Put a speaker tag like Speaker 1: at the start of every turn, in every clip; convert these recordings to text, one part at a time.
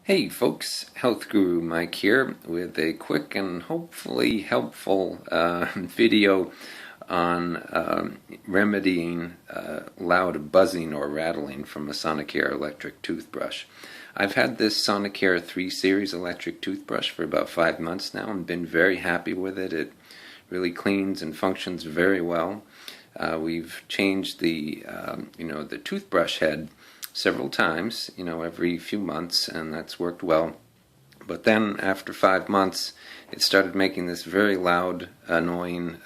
Speaker 1: Hey folks, Health Guru Mike here with a quick and hopefully helpful video on remedying loud buzzing or rattling from a Sonicare electric toothbrush. I've had this Sonicare 3 Series electric toothbrush for about 5 months now and been very happy with it. It really cleans and functions very well. We've changed the the toothbrush head several times, every few months, and that's worked well. But then after 5 months, it started making this very loud, annoying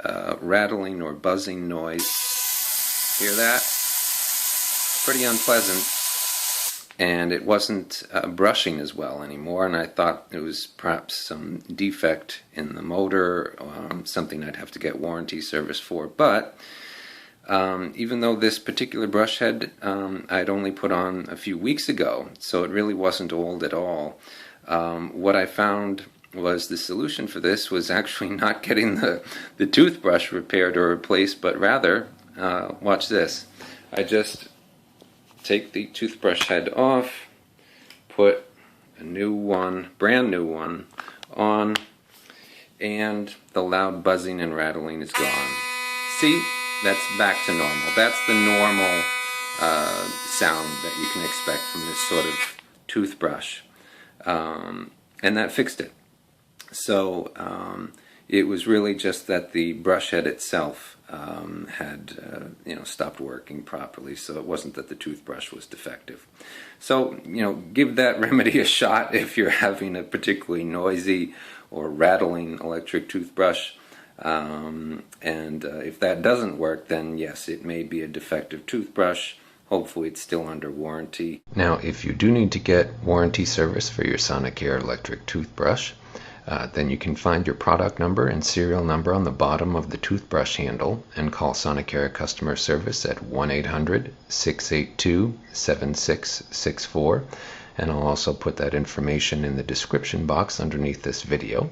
Speaker 1: rattling or buzzing noise. Hear that? Pretty unpleasant. And it wasn't brushing as well anymore, and I thought it was perhaps some defect in the motor, something I'd have to get warranty service for. But even though this particular brush head I'd only put on a few weeks ago, so it really wasn't old at all, what I found was the solution for this was actually not getting the toothbrush repaired or replaced, but rather, watch this, I just take the toothbrush head off, put a new one, brand new one, on, and the loud buzzing and rattling is gone. See? That's back to normal. That's the normal sound that you can expect from this sort of toothbrush. And that fixed it. So it was really just that the brush head itself had stopped working properly, so it wasn't that the toothbrush was defective. So give that remedy a shot if you're having a particularly noisy or rattling electric toothbrush. And if that doesn't work, then yes, it may be a defective toothbrush. Hopefully it's still under warranty. Now, if you do need to get warranty service for your Sonicare electric toothbrush, then you can find your product number and serial number on the bottom of the toothbrush handle and call Sonicare customer service at 1-800-682-7664, and I'll also put that information in the description box underneath this video.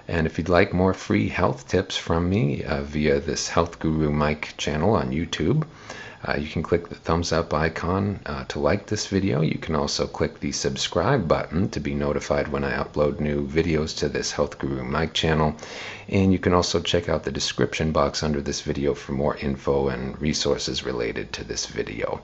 Speaker 1: And if you'd like more free health tips from me via this Health Guru Mike channel on YouTube, you can click the thumbs up icon to like this video. You can also click the subscribe button to be notified when I upload new videos to this Health Guru Mike channel. And you can also check out the description box under this video for more info and resources related to this video.